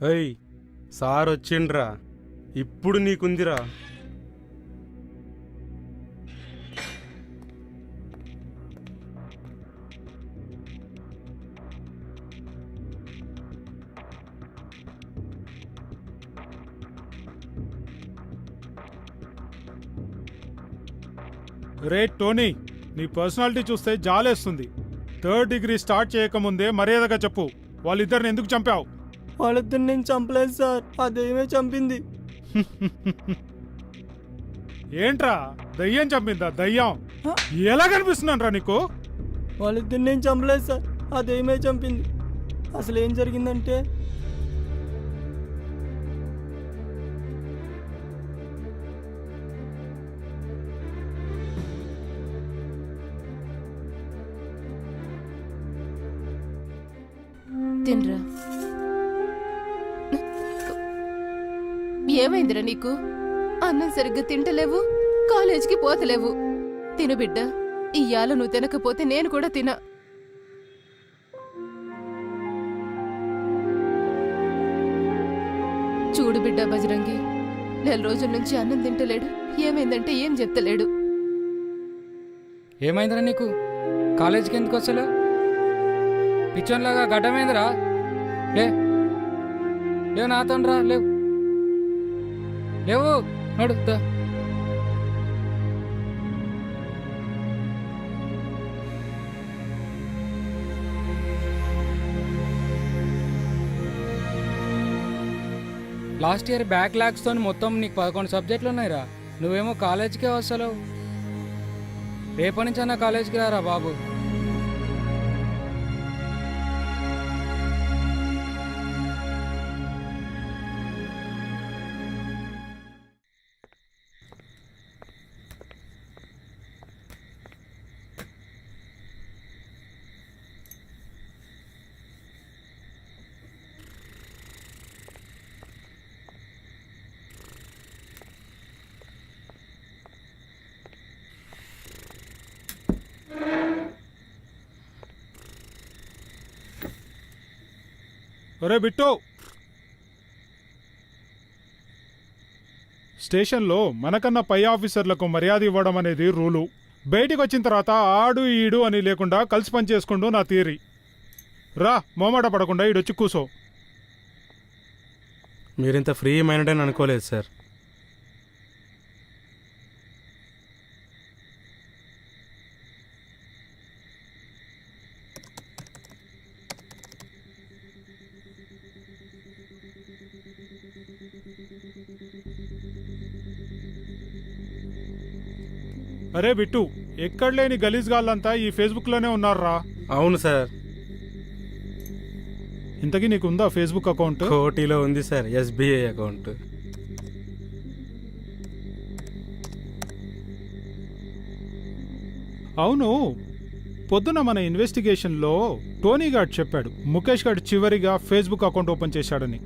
ఏయ్ సార్ వచ్చిండ్రా, ఇప్పుడు నీకుందిరా. రే టోనీ, నీ పర్సనాలిటీ చూస్తే జాలేస్తుంది. 3rd డిగ్రీ స్టార్ట్ చేయకముందే మర్యాదగా చెప్పు, వాళ్ళిద్దరిని ఎందుకు చంపావు? వాళ్ళిద్దరిని నేను చంపలేదు సార్, ఆ దెయ్యమే చంపింది. ఏంట్రా దయ్యం చంపిందా? దయ్యం ఎలా కనిపిస్తున్నాను రా నీకు? వాళ్ళిద్దరిని నేను చంపలేదు సార్, ఆ దెయ్యమే చంపింది. అసలు ఏం జరిగిందంటే తినరా. ఏమైందిరా నీకు? అన్నం సరిగ్గా తింటలేవు, కాలేజీకి పోతలేవు. తిను బిడ్డ, ఇయ్యాల నువ్వు తినకపోతే నేను కూడా తినా. చూడు బిడ్డ బజరంగి, 4 రోజుల నుంచి అన్నం తింటలేడు. ఏమైందంటే ఏం చెప్తలేడు. ఏమైందిరా నీకు? కాలేజీకి ఎందుకు వస్తలేవు? పిచ్చోన్లాగా గడ్డమైందిరా. లేవు నాతో రా, లేవు నడుతా. లాస్ట్ ఇయర్ బ్యాక్లాగ్స్తో మొత్తం నీకు 11 సబ్జెక్టులు ఉన్నాయిరా. నువ్వేమో కాలేజీకే వస్తలేవు. రేపటి నుంచి అన్న కాలేజీకి రారా బాబు. ఒరే బిట్టు, స్టేషన్లో మనకన్నా పై ఆఫీసర్లకు మర్యాద ఇవ్వడం అనేది రూలు. బయటికి వచ్చిన తర్వాత ఆడు ఈడు అని లేకుండా కలిసి పని చేసుకుంటూ నా థియరీ. రా, మోమాట పడకుండా ఈడొచ్చి కూసో. మీరింత ఫ్రీ మైండ్ అని అనుకోలేదు సార్. అరే బిట్టు, ఎక్కడ లేని గలీజ్ గాళ్ళంతా ఈ ఫేస్బుక్లోనే ఉన్నారా? అవును సార్. ఇంతకీ నీకుందా ఫేస్బుక్ అకౌంట్? కోటిలో ఉంది సార్, SBI అకౌంట్. అవును, పొద్దున మన ఇన్వెస్టిగేషన్లో టోనీ గారు చెప్పాడు ముఖేష్ గారు చివరిగా ఫేస్బుక్ అకౌంట్ ఓపెన్ చేశాడని.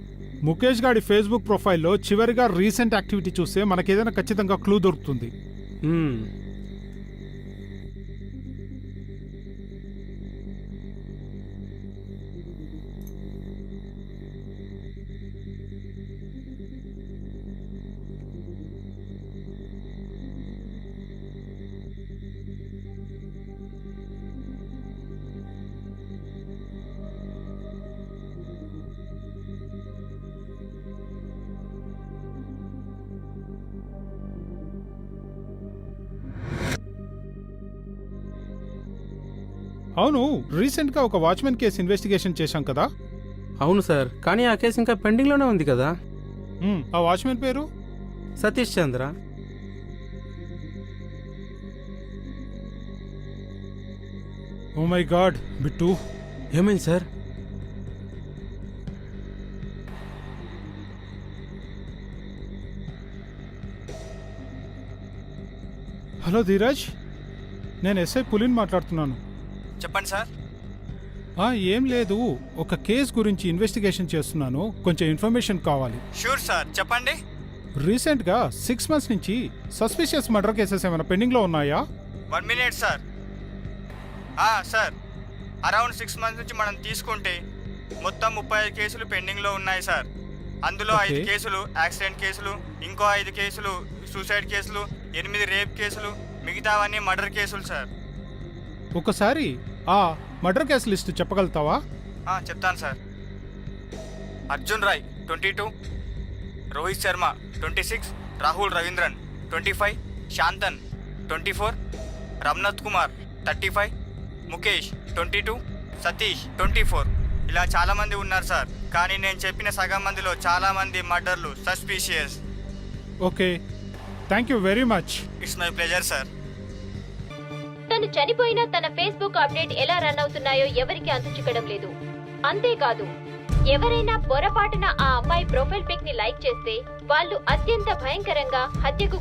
ముఖేష్ గారి ఫేస్బుక్ ప్రొఫైల్లో చివరిగా రీసెంట్ యాక్టివిటీ చూస్తే మనకేదైనా ఖచ్చితంగా క్లూ దొరుకుతుంది. అవును, రీసెంట్గా ఒక వాచ్మెన్ కేసు ఇన్వెస్టిగేషన్ చేశాం కదా? అవును సార్, కానీ ఆ కేసు ఇంకా పెండింగ్లోనే ఉంది కదా. ఆ వాచ్మెన్ పేరు సతీష్ చంద్ర. ఓ మై గాడ్ బిట్టు, ఏమైంది సార్? హలో ధీరజ్, నేను ఎస్ఐ పులిన్ మాట్లాడుతున్నాను. చెప్పండి సార్. ఏం లేదు, ఒక కేసు గురించి ఇన్వెస్టిగేషన్ చేస్తున్నాను, కొంచెం ఇన్ఫర్మేషన్ కావాలి. షూర్ సార్, చెప్పండి. రీసెంట్గా 6 months నుంచి సస్పిషియస్ మర్డర్ కేసెస్ ఏమైనా పెండింగ్లో ఉన్నాయా? 1 minute sir. Sir, around 6 months నుంచి మనం తీసుకుంటే మొత్తం 35 కేసులు పెండింగ్లో ఉన్నాయి సార్. అందులో Okay. 5 కేసులు యాక్సిడెంట్ కేసులు, ఇంకో 5 కేసులు సూసైడ్ కేసులు, 8 రేప్ కేసులు, మిగతావన్నీ మర్డర్ కేసులు సార్. ఒకసారి ఆ మర్డర్ కేసు లిస్ట్ చెప్పగలుగుతావా? చెప్తాను సార్. అర్జున్ రాయ్ 22, రోహిత్ శర్మ 26, రాహుల్ రవీంద్రన్ 25, శాంతన్ 24, రమ్నత్ కుమార్ 35, ముఖేష్ 22, సతీష్ 24. ఇలా చాలా మంది ఉన్నారు సార్. కానీ నేను చెప్పిన సగం మందిలో చాలా మంది మర్డర్లు suspicious. Okay, thank you very much. It's my pleasure sir. తను చనిపోయినా తన ఫేస్బుక్ అప్డేట్ ఎలా రన్ అవుతున్నాయో ఎవరికి అంతుచిక్కడం లేదు. అంతేకాదు, ఎవరైనా పొరపాటున ఆ అమ్మాయి ప్రొఫైల్ పిక్ ని లైక్ చేస్తే వాళ్ళు అత్యంత భయంకరంగా హత్యకు